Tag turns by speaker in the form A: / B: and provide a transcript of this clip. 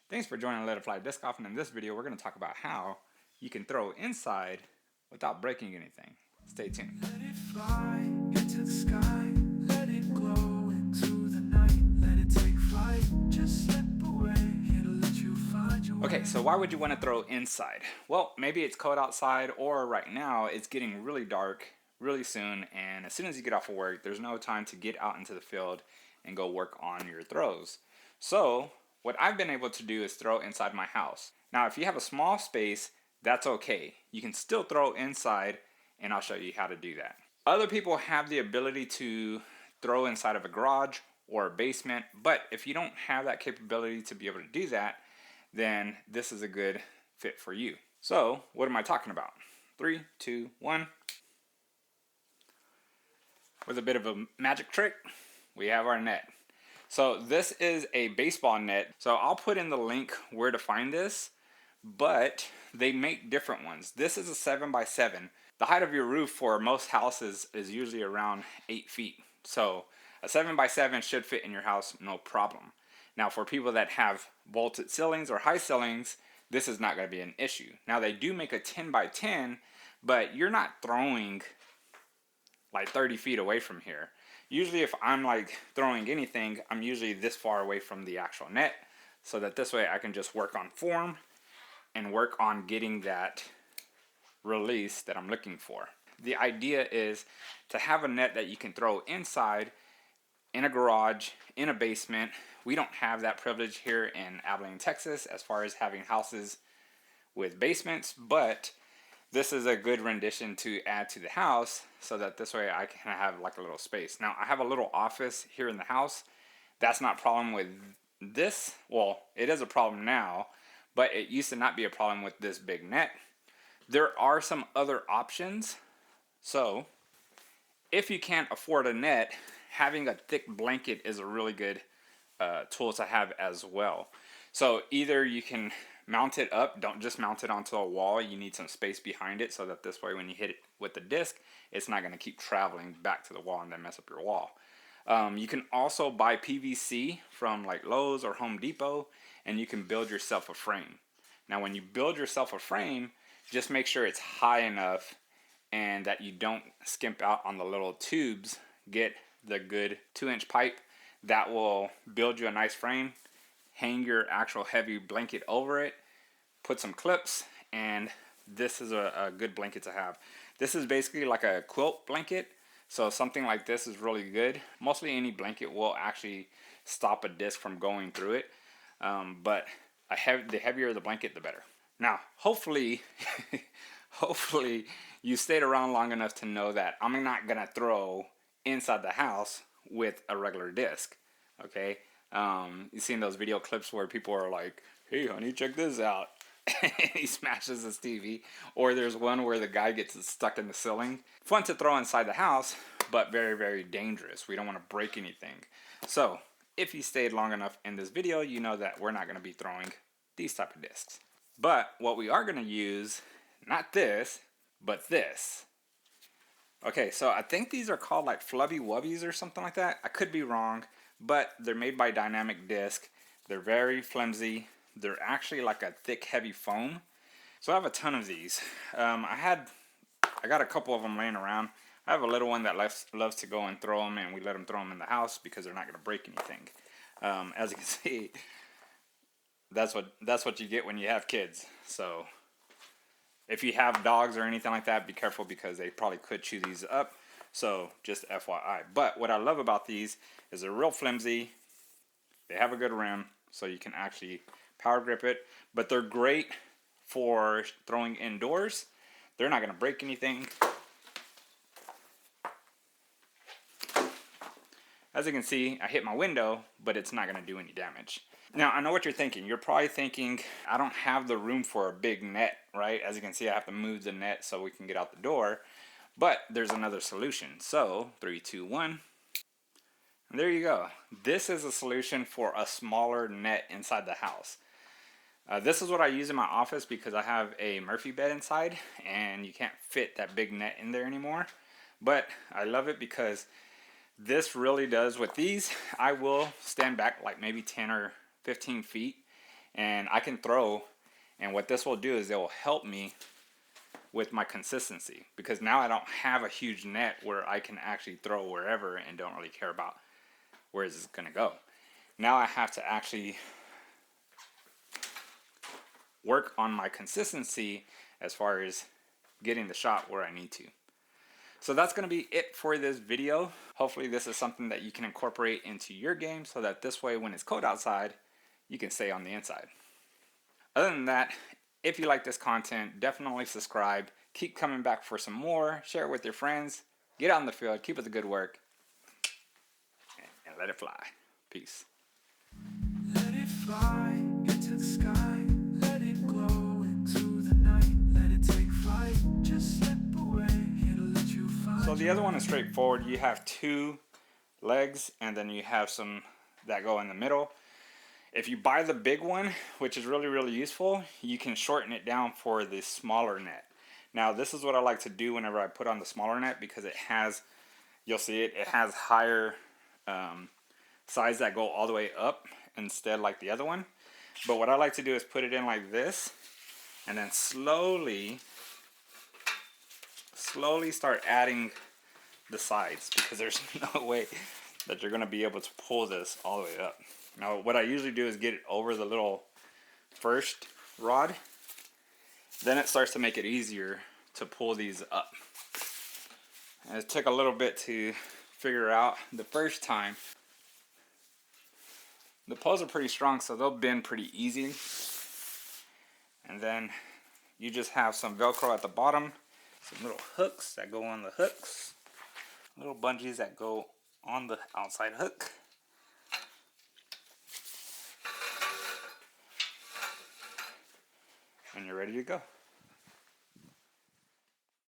A: Thanks for joining Let It Fly Disc Golf, and in this video we're going to talk about how you can throw inside without breaking anything. Stay tuned.
B: Let it fly into the sky, let it glow into the night, let it take flight, just slip away, it'll let you find your way.
A: Okay, so why would you want to throw inside? Well, maybe it's cold outside, or right now it's getting really dark really soon, and as soon as you get off of work, there's no time to get out into the field and go work on your throws. So what I've been able to do is throw inside my house. Now, if you have a small space, that's okay. You can still throw inside, and I'll show you how to do that. Other people have the ability to throw inside of a garage or a basement, but if you don't have that capability to be able to do that, then this is a good fit for you. So, what am I talking about? 3, 2, 1. With a bit of a magic trick, we have our net. So this is a baseball net. So I'll put in the link where to find this, but they make different ones. This is a 7x7. The height of your roof for most houses is usually around 8 feet. So a 7x7 should fit in your house no problem. Now for people that have vaulted ceilings or high ceilings, this is not going to be an issue. Now they do make a 10x10, but you're not throwing like 30 feet away from here. Usually if I'm like throwing anything, I'm usually this far away from the actual net, so that this way I can just work on form and work on getting that release that I'm looking for. The idea is to have a net that you can throw inside, in a garage, in a basement. We don't have that privilege here in Abilene, Texas, as far as having houses with basements, but this is a good rendition to add to the house, so that this way I can have like a little space. Now I have a little office here in the house. That's not a problem with this. Well, it is a problem now, but it used to not be a problem with this big net. There are some other options. So if you can't afford a net, having a thick blanket is a really good tool to have as well. So either you can mount it up, don't just mount it onto a wall, you need some space behind it, so that this way when you hit it with the disc, it's not going to keep traveling back to the wall and then mess up your wall. You can also buy PVC from like Lowe's or Home Depot, and you can build yourself a frame. Now when you build yourself a frame, just make sure it's high enough and that you don't skimp out on the little tubes. Get the good 2-inch pipe that will build you a nice frame. Hang your actual heavy blanket over it, put some clips, and this is a good blanket to have. This is basically like a quilt blanket, so something like this is really good. Mostly any blanket will actually stop a disc from going through it, but the heavier the blanket, the better. Now, hopefully, hopefully you stayed around long enough to know that I'm not gonna throw inside the house with a regular disc, okay? You've seen those video clips where people are like, hey honey, check this out. And he smashes his TV. Or there's one where the guy gets stuck in the ceiling. Fun to throw inside the house, but very, very dangerous. We don't want to break anything. So if you stayed long enough in this video, you know that we're not going to be throwing these type of discs. But what we are going to use, not this, but this. Okay, so I think these are called like Flubby Wubbies or something like that. I could be wrong, but they're made by Dynamic Disc. They're very flimsy. They're actually like a thick, heavy foam. So I have a ton of these. I got a couple of them laying around. I have a little one that loves to go and throw them, and we let them throw them in the house because they're not going to break anything. As you can see, that's what you get when you have kids. So if you have dogs or anything like that, be careful because they probably could chew these up. So just FYI. But what I love about these is they're real flimsy. They have a good rim, so you can actually power grip it. But they're great for throwing indoors. They're not going to break anything. As you can see, I hit my window, but it's not going to do any damage. Now, I know what you're thinking. You're probably thinking, I don't have the room for a big net, right? As you can see, I have to move the net so we can get out the door. But there's another solution. So, 3, 2, 1. And there you go. This is a solution for a smaller net inside the house. This is what I use in my office because I have a Murphy bed inside and you can't fit that big net in there anymore. But I love it because this really does, with these, I will stand back like maybe 10 or 15 feet and I can throw. And what this will do is it will help me with my consistency, because now I don't have a huge net where I can actually throw wherever and don't really care about where is it going to go. Now I have to actually work on my consistency as far as getting the shot where I need to. So that's going to be it for this video. Hopefully this is something that you can incorporate into your game, so that this way when it's cold outside, you can stay on the inside. Other than that, if you like this content, definitely subscribe. Keep coming back for some more. Share it with your friends. Get out in the field. Keep up the good work. And let it fly. Peace.
B: Let it fly into the sky. Let it glow into the night. Let it take flight. Just slip away. It'll let you find.
A: So the other one is straightforward. You have two legs, and then you have some that go in the middle. If you buy the big one, which is really, really useful, you can shorten it down for the smaller net. Now, this is what I like to do whenever I put on the smaller net, because it has, you'll see it, it has higher sides that go all the way up instead like the other one. But what I like to do is put it in like this, and then slowly start adding the sides, because there's no way that you're going to be able to pull this all the way up. Now, what I usually do is get it over the little first rod. Then it starts to make it easier to pull these up. And it took a little bit to figure out the first time. The poles are pretty strong, so they'll bend pretty easy. And then you just have some Velcro at the bottom, some little hooks that go on the hooks, little bungees that go on the outside hook. And you're ready to go.